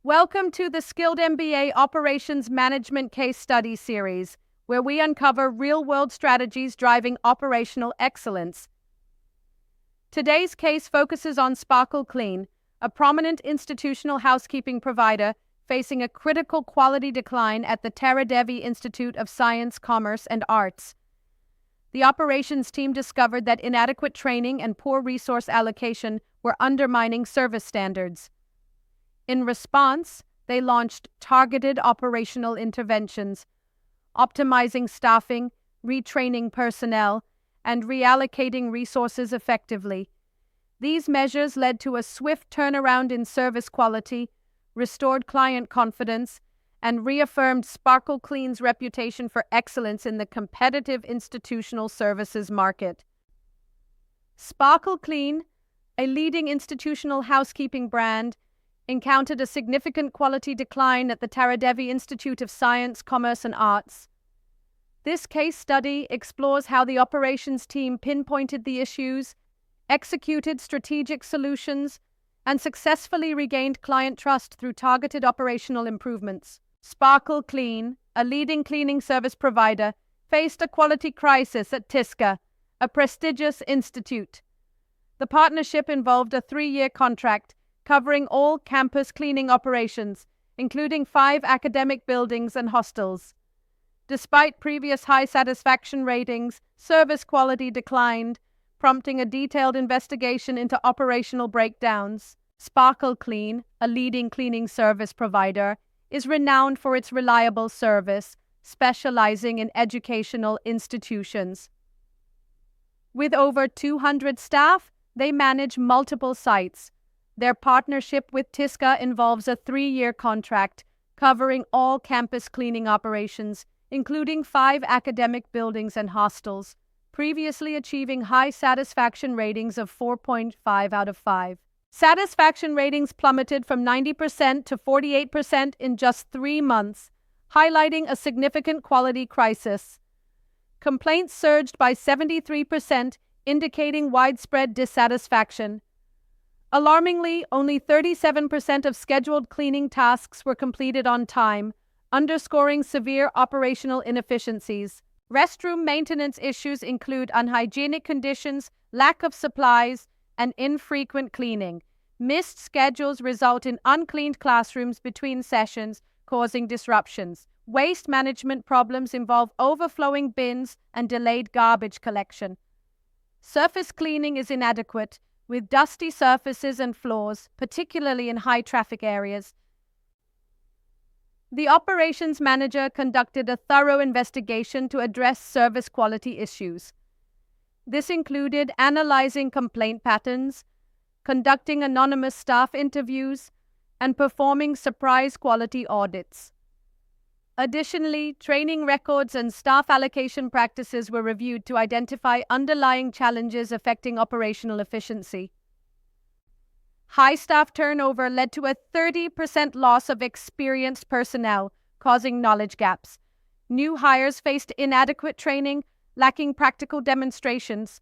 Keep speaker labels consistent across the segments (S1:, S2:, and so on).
S1: Welcome to the Skilled MBA Operations Management Case Study Series, where we uncover real-world strategies driving operational excellence. Today's case focuses on Sparkle Clean, a prominent institutional housekeeping provider facing a critical quality decline at the Tara Devi Institute of Science, Commerce, and Arts. The operations team discovered that inadequate training and poor resource allocation were undermining service standards. In response, they launched targeted operational interventions, optimizing staffing, retraining personnel, and reallocating resources effectively. These measures led to a swift turnaround in service quality, restored client confidence, and reaffirmed Sparkle Clean's reputation for excellence in the competitive institutional services market. Sparkle Clean, a leading institutional housekeeping brand, encountered a significant quality decline at the Tara Devi Institute of Science, Commerce, and Arts. This case study explores how the operations team pinpointed the issues, executed strategic solutions, and successfully regained client trust through targeted operational improvements. Sparkle Clean, a leading cleaning service provider, faced a quality crisis at TISCA, a prestigious institute. The partnership involved a 3-year contract covering all campus cleaning operations, including 5 academic buildings and hostels. Despite previous high satisfaction ratings, service quality declined, prompting a detailed investigation into operational breakdowns. Sparkle Clean, a leading cleaning service provider, is renowned for its reliable service, specializing in educational institutions. With over 200 staff, they manage multiple sites. Their partnership with TISCA involves a 3-year contract covering all campus cleaning operations, including 5 academic buildings and hostels, previously achieving high satisfaction ratings of 4.5 out of 5. Satisfaction ratings plummeted from 90% to 48% in just 3 months, highlighting a significant quality crisis. Complaints surged by 73%, indicating widespread dissatisfaction. Alarmingly, only 37% of scheduled cleaning tasks were completed on time, underscoring severe operational inefficiencies. Restroom maintenance issues include unhygienic conditions, lack of supplies, and infrequent cleaning. Missed schedules result in uncleaned classrooms between sessions, causing disruptions. Waste management problems involve overflowing bins and delayed garbage collection. Surface cleaning is inadequate, with dusty surfaces and floors, particularly in high-traffic areas. The operations manager conducted a thorough investigation to address service quality issues. This included analyzing complaint patterns, conducting anonymous staff interviews, and performing surprise quality audits. Additionally, training records and staff allocation practices were reviewed to identify underlying challenges affecting operational efficiency. High staff turnover led to a 30% loss of experienced personnel, causing knowledge gaps. New hires faced inadequate training, lacking practical demonstrations.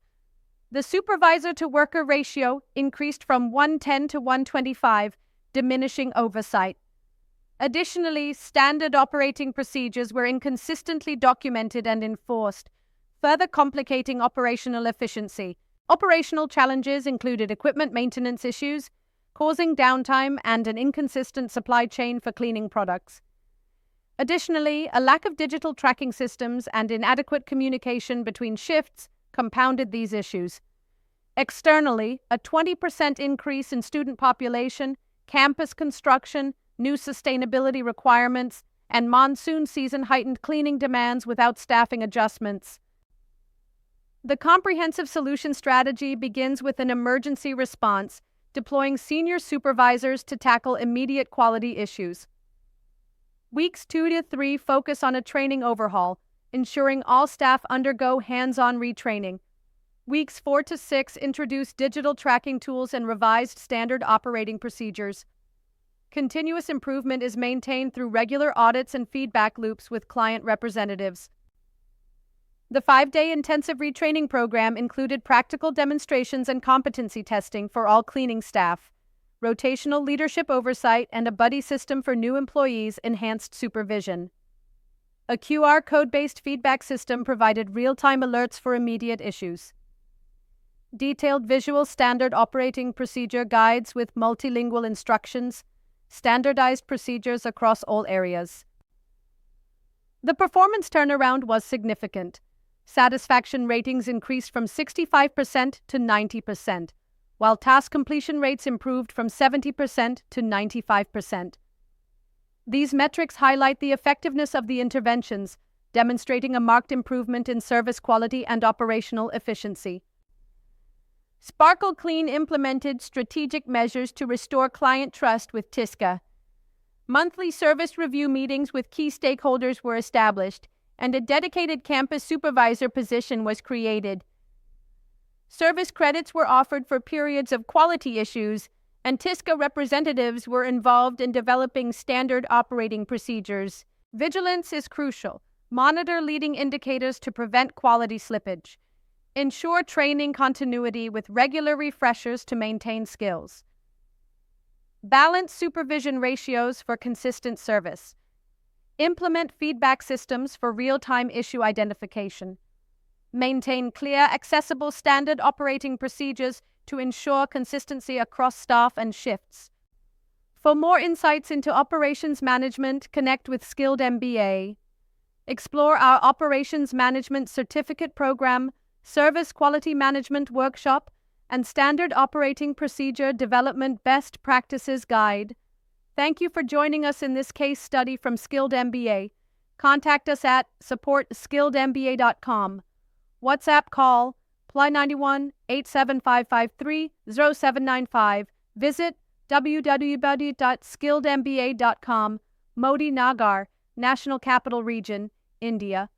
S1: The supervisor-to-worker ratio increased from 110 to 125, diminishing oversight. Additionally, standard operating procedures were inconsistently documented and enforced, further complicating operational efficiency. Operational challenges included equipment maintenance issues, causing downtime and an inconsistent supply chain for cleaning products. Additionally, a lack of digital tracking systems and inadequate communication between shifts compounded these issues. Externally, a 20% increase in student population, campus construction, new sustainability requirements, and monsoon season heightened cleaning demands without staffing adjustments. The comprehensive solution strategy begins with an emergency response, deploying senior supervisors to tackle immediate quality issues. Weeks 2 to 3 focus on a training overhaul, ensuring all staff undergo hands-on retraining. Weeks 4 to 6 introduce digital tracking tools and revised standard operating procedures. Continuous improvement is maintained through regular audits and feedback loops with client representatives. The 5-day intensive retraining program included practical demonstrations and competency testing for all cleaning staff. rotational leadership oversight, and a buddy system for new employees enhanced supervision. A QR code-based feedback system provided real-time alerts for immediate issues. Detailed visual standard operating procedure guides with multilingual instructions, standardized procedures across all areas. The performance turnaround was significant. Satisfaction ratings increased from 65% to 90%, while task completion rates improved from 70% to 95%. These metrics highlight the effectiveness of the interventions, demonstrating a marked improvement in service quality and operational efficiency. Sparkle Clean implemented strategic measures to restore client trust with TISCA. Monthly service review meetings with key stakeholders were established, and a dedicated campus supervisor position was created. Service credits were offered for periods of quality issues, and TISCA representatives were involved in developing standard operating procedures. Vigilance is crucial. Monitor leading indicators to prevent quality slippage. Ensure training continuity with regular refreshers to maintain skills. Balance supervision ratios for consistent service. Implement feedback systems for real-time issue identification. Maintain clear, accessible standard operating procedures to ensure consistency across staff and shifts. For more insights into operations management, connect with Skilled MBA. Explore our Operations Management Certificate Program, Service Quality Management Workshop, and Standard Operating Procedure Development Best Practices Guide. Thank you for joining us in this case study from Skilled MBA. Contact us at support@skilledmba.com. WhatsApp call +91 87553 0795. Visit www.skilledmba.com. Modi Nagar, National Capital Region, India.